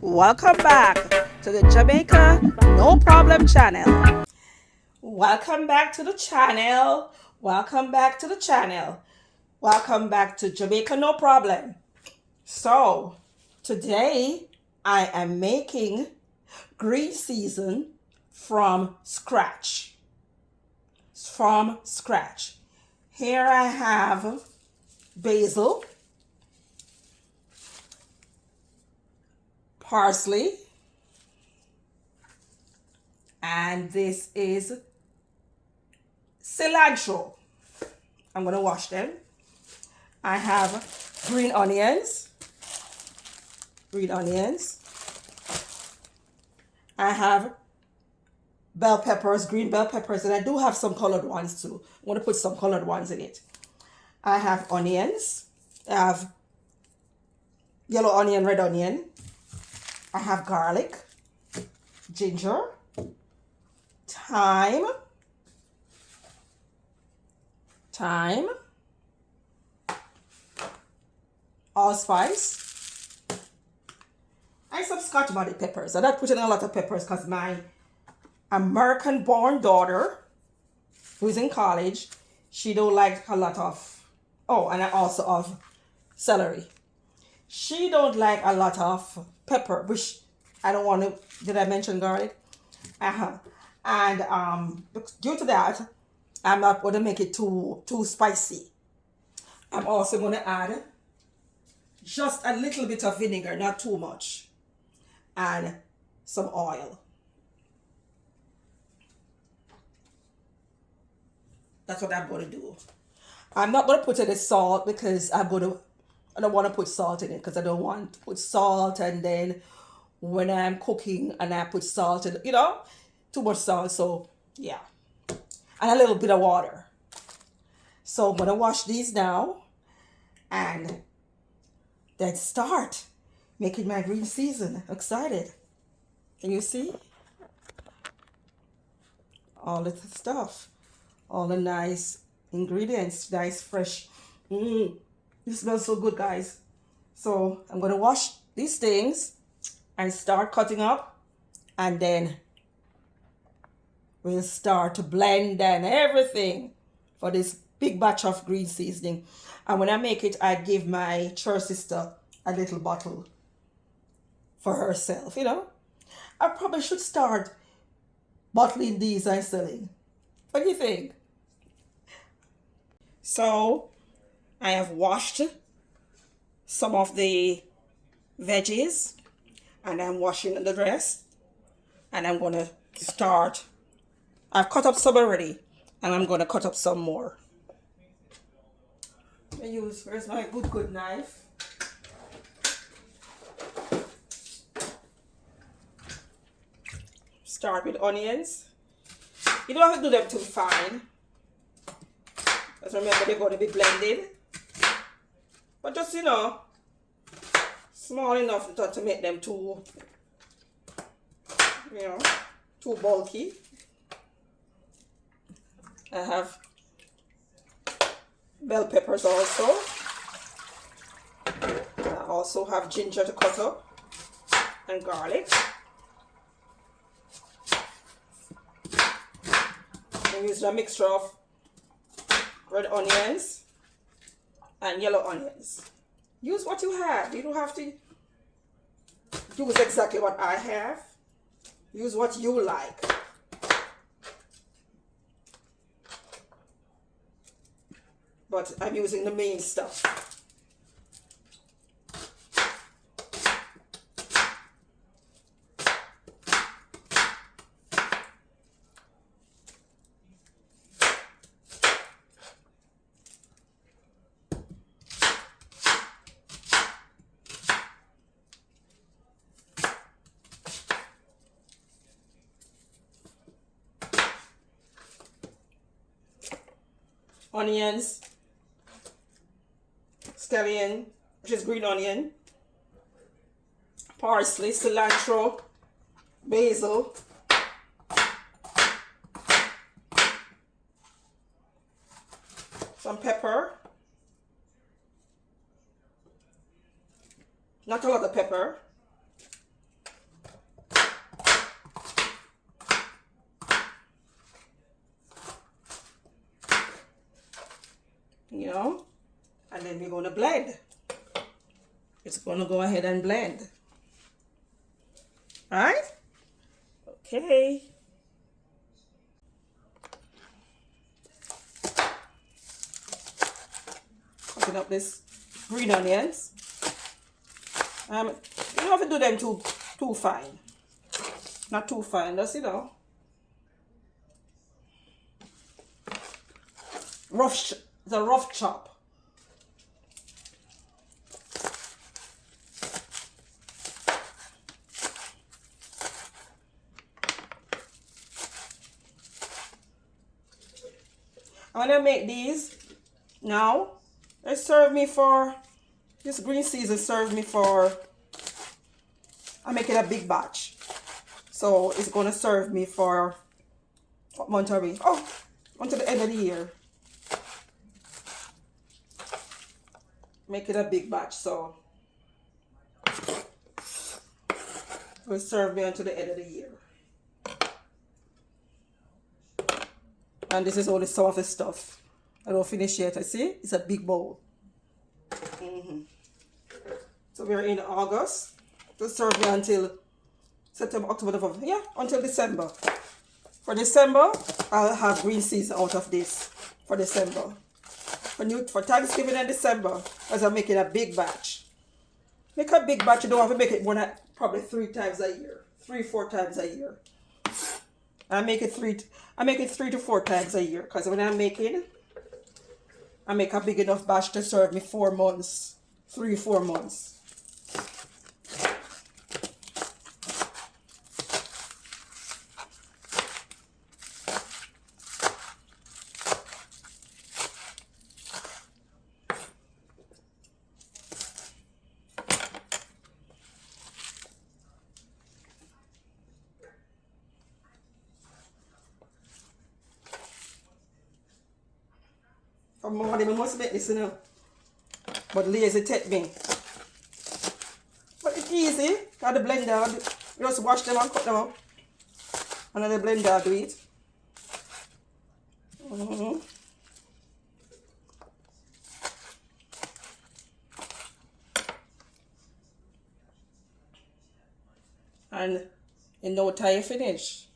Welcome back to the Jamaica No Problem channel. Welcome back to the channel. Welcome back to the channel. Welcome back to Jamaica No Problem. So, today I am making green season from scratch. From scratch. Here I have basil, parsley, and this is cilantro. I'm going to wash them. I have green onions. I have bell peppers, green bell peppers, and I do have some colored ones too. I'm going to put some colored ones in it. I have onions. I have yellow onion, red onion. I have garlic, ginger, thyme, allspice, and some scotch bonnet peppers. I'm not putting a lot of peppers because my American-born daughter, who's in college, she don't like a lot of, and I also have celery. She don't like a lot of pepper, which I don't want to, did I mention garlic? And due to that, I'm not going to make it too spicy. I'm also going to add just a little bit of vinegar, not too much, and some oil. That's what I'm going to do. I'm not going to put any salt because I don't want to put salt in it because I don't want to put salt and then when I'm cooking and I put salt in, too much salt. So yeah, and a little bit of water. So I'm going to wash these now and then start making my green season. Excited. Can you see? All the stuff. All the nice ingredients. Nice, fresh. It smells so good, guys. So I'm going to wash these things and start cutting up. And then we'll start to blend and everything for this big batch of green seasoning. And when I make it, I give my church sister a little bottle for herself, I probably should start bottling these and selling. What do you think? So I have washed some of the veggies and I'm washing the rest. And I'm going to start. I've cut up some already and I'm going to cut up some more. Where's my good knife? Start with onions. You don't have to do them too fine. Because remember they're going to be blended. But just, small enough not to make them too bulky. I have bell peppers also. I also have ginger to cut up and garlic. I'm using a mixture of red onions and yellow onions. Use what you have. You don't have to use exactly what I have. Use what you like. But I'm using the main stuff. Onions, scallion, which is green onion, parsley, cilantro, basil, some pepper, not a lot of pepper, you know, and then we're going to blend. It's going to go ahead and blend. All right? Okay. Cutting up this green onions. You don't have to do them too fine. Not too fine, just, you know. The rough chop. I'm gonna make these now. They serve me for this green season. Serve me for. I'm making a big batch, so it's gonna serve me for what month are we? Oh, until the end of the year. Make it a big batch, so it will serve me until the end of the year. And this is only some of the stuff. I don't finish yet. I see it's a big bowl. So we're in August. To serve me until September, October, November. Yeah, until December. For December, I'll have green season out of this. For December. For Thanksgiving and December, as I'm making a big batch. Make a big batch. You don't have to make it more than probably 3 times a year. 3-4 times a year. I make it 3 to 4 times a year. Because when I'm making, I make a big enough batch to serve me 4 months. 3-4 months. From morning, I must make this, you know. But lazy take me. But it's easy. Got the blender. You just wash them and cut them up. And then the blender do it. And in no time you finish.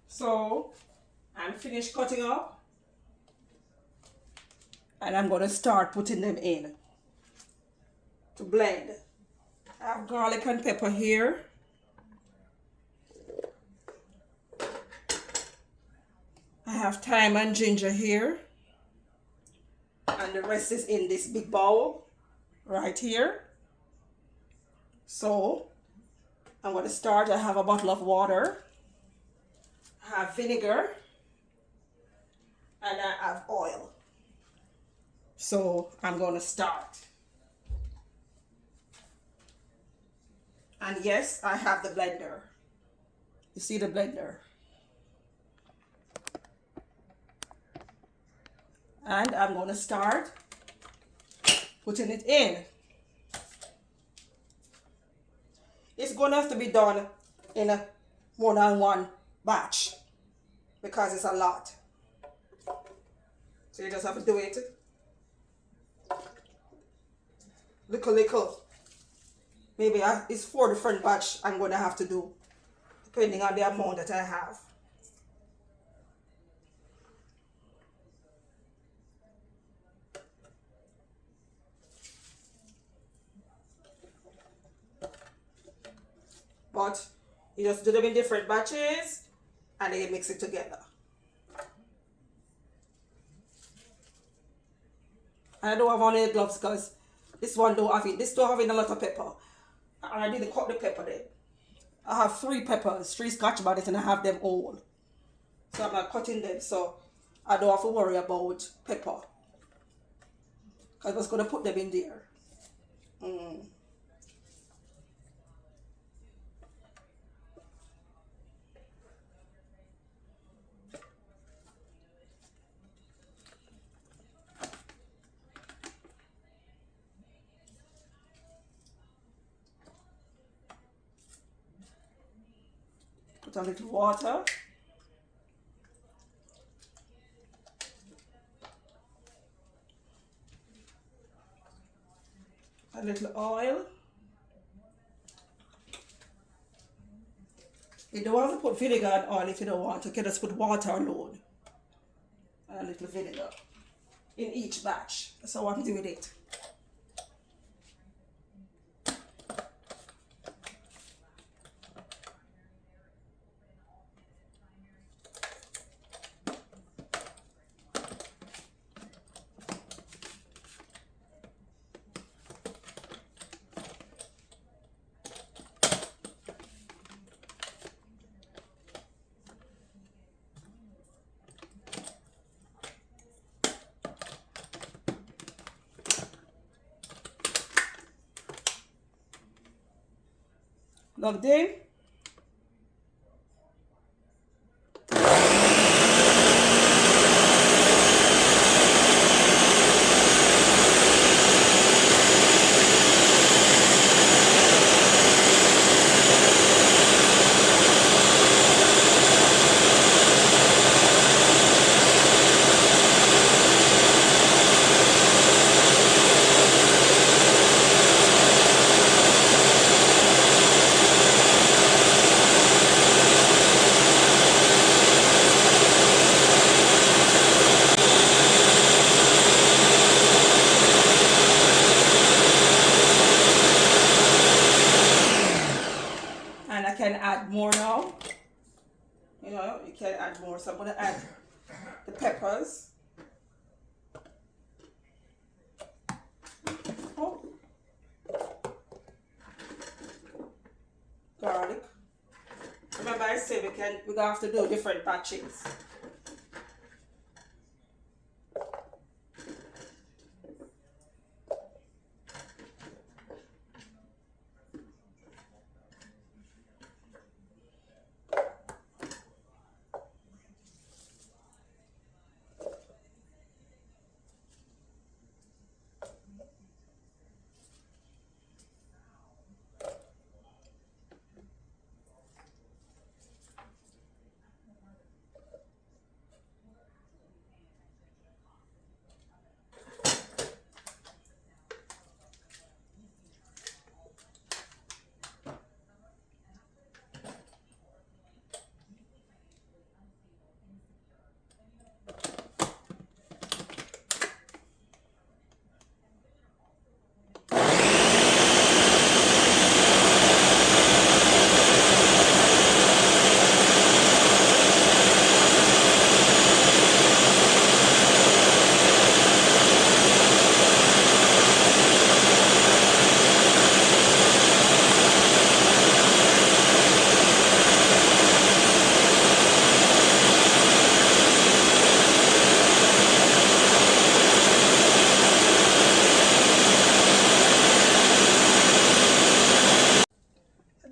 So I'm finished cutting up. And I'm going to start putting them in to blend. I have garlic and pepper here. I have thyme and ginger here. And the rest is in this big bowl right here. So I'm going to start. I have a bottle of water. I have vinegar. And I have oil. So I'm going to start. And yes, I have the blender. You see the blender? And I'm going to start putting it in. It's going to have to be done in a more than one batch because it's a lot. So you just have to do it little. Maybe it's 4 different batch I'm going to have to do depending on the amount that I have. But you just do them in different batches and then you mix it together. And I don't have any gloves because this one don't have it. This don't have a lot of pepper. And I didn't cut the pepper there. I have 3 peppers, 3 scotch bonnets, and I have them all. So I'm not cutting them, so I don't have to worry about pepper. Because I was going to put them in there. Put a little water. A little oil. You don't have to put vinegar and oil if you don't want to. You can just put water alone. And a little vinegar in each batch. That's how I'm doing it. Logged in. And I can add more now. You know, you can add more. So I'm going to add the peppers. Oh. Garlic. Remember I said we're going to have to do different batches.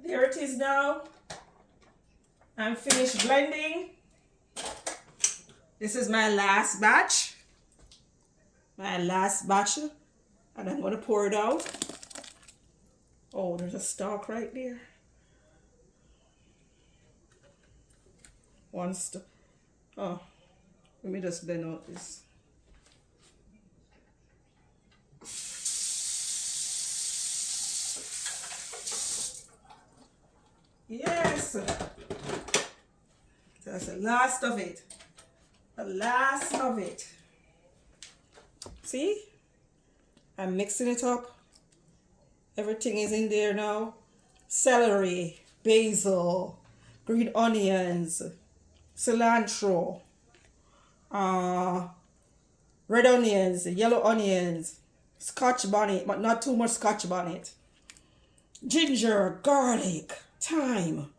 There it is now. I'm finished blending. This is my last batch. And I'm going to pour it out. Oh, there's a stalk right there. One stalk. Oh, let me just blend out this. Yes, that's the last of it. The last of it. See? I'm mixing it up. Everything is in there now. Celery, basil, green onions, cilantro, red onions, yellow onions, scotch bonnet, but not too much scotch bonnet, ginger, garlic, thyme,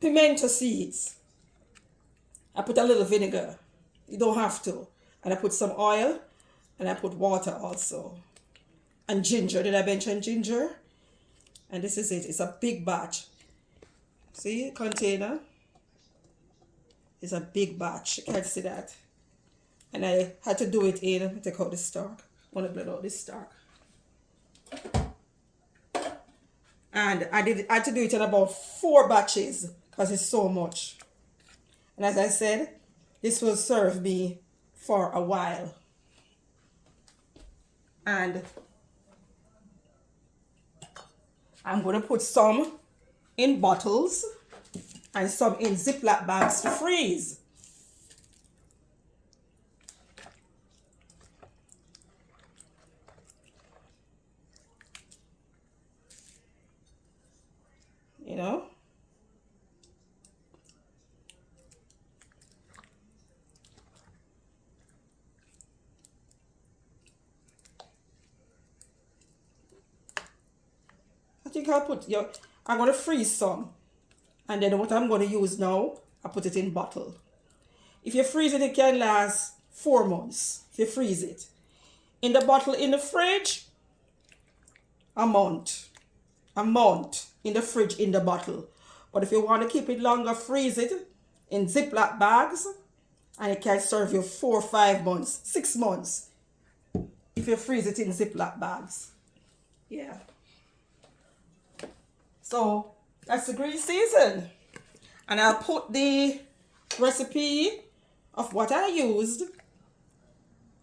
pimento seeds. I put a little vinegar. You don't have to. And I put some oil. And I put water also. And ginger. Did I mention ginger? And this is it. It's a big batch. See? Container. It's a big batch. You can't see that. And I had to do it in. Let me take out this stalk. I want to blend out this stalk. And I had to do it in about 4 batches. Because it's so much. And as I said, this will serve me for a while. And I'm going to put some in bottles and some in Ziploc bags to freeze. You know? I think I'll put, I'm going to freeze some. And then what I'm going to use now, I put it in bottle. If you freeze it, it can last 4 months. If you freeze it. In the bottle in the fridge, a month. A month in the fridge in the bottle. But if you want to keep it longer, freeze it in Ziploc bags. And it can serve you 4 or 5 months, 6 months. If you freeze it in Ziploc bags. Yeah. So that's the green season. And I'll put the recipe of what I used.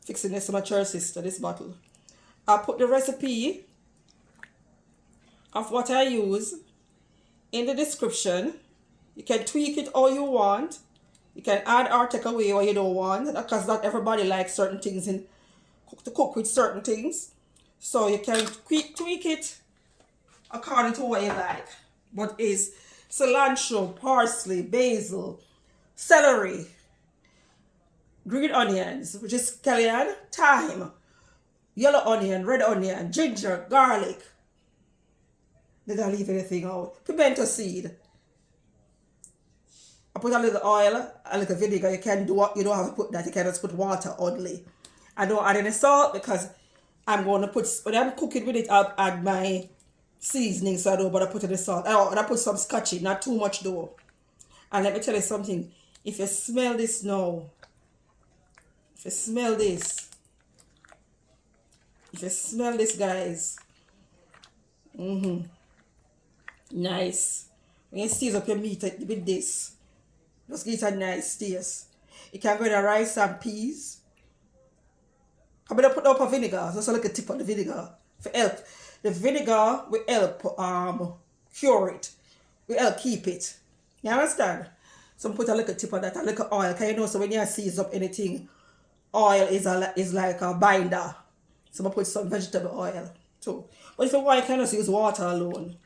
Fixing this to my church sister, this bottle. I'll put the recipe of what I use in the description. You can tweak it all you want. You can add or take away what you don't want, because not everybody likes certain things to cook with certain things. So you can tweak it according to what you like. What is cilantro, parsley, basil, celery, green onions, which is scallion, thyme, yellow onion, red onion, ginger, garlic. Did I leave anything out? Pimento seed. I put a little oil, a little vinegar. You can do what you don't have to put that. You can just put water only. I don't add any salt because I'm going to put, when I'm cooking with it, I'll add my seasoning, so I don't bother putting the salt. And I put some scotch in, not too much though. And let me tell you something. If you smell this now, if you smell this, guys, nice. When you season up your meat with this, just get a nice taste. You can go with the rice and peas. I'm going to put up a vinegar, just a little tip of the vinegar for help. The vinegar will help cure it. Will help keep it. You understand? So put a little tip of that, a little oil. Because you know, so when you season up anything, oil is like a binder. So I put some vegetable oil too. But if you want, you can just use water alone.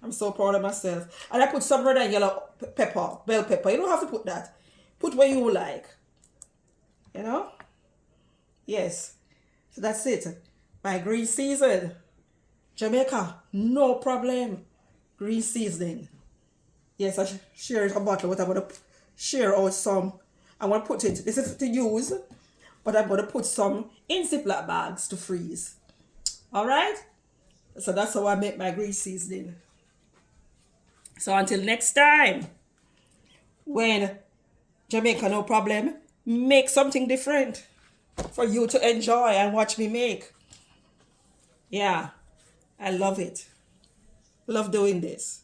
I'm so proud of myself. And I put some red and yellow pepper, bell pepper. You don't have to put that. Put what you like. You know? Yes. So that's it. My green season. Jamaica, no problem. Green seasoning. Yes, I shared a bottle, but I'm going to share out some. I'm going to put it, this is to use, but I'm going to put some in Ziploc bags to freeze. Alright? So that's how I make my green seasoning. So until next time, when Jamaica, no problem, make something different for you to enjoy and watch me make. Yeah, I love it. Love doing this.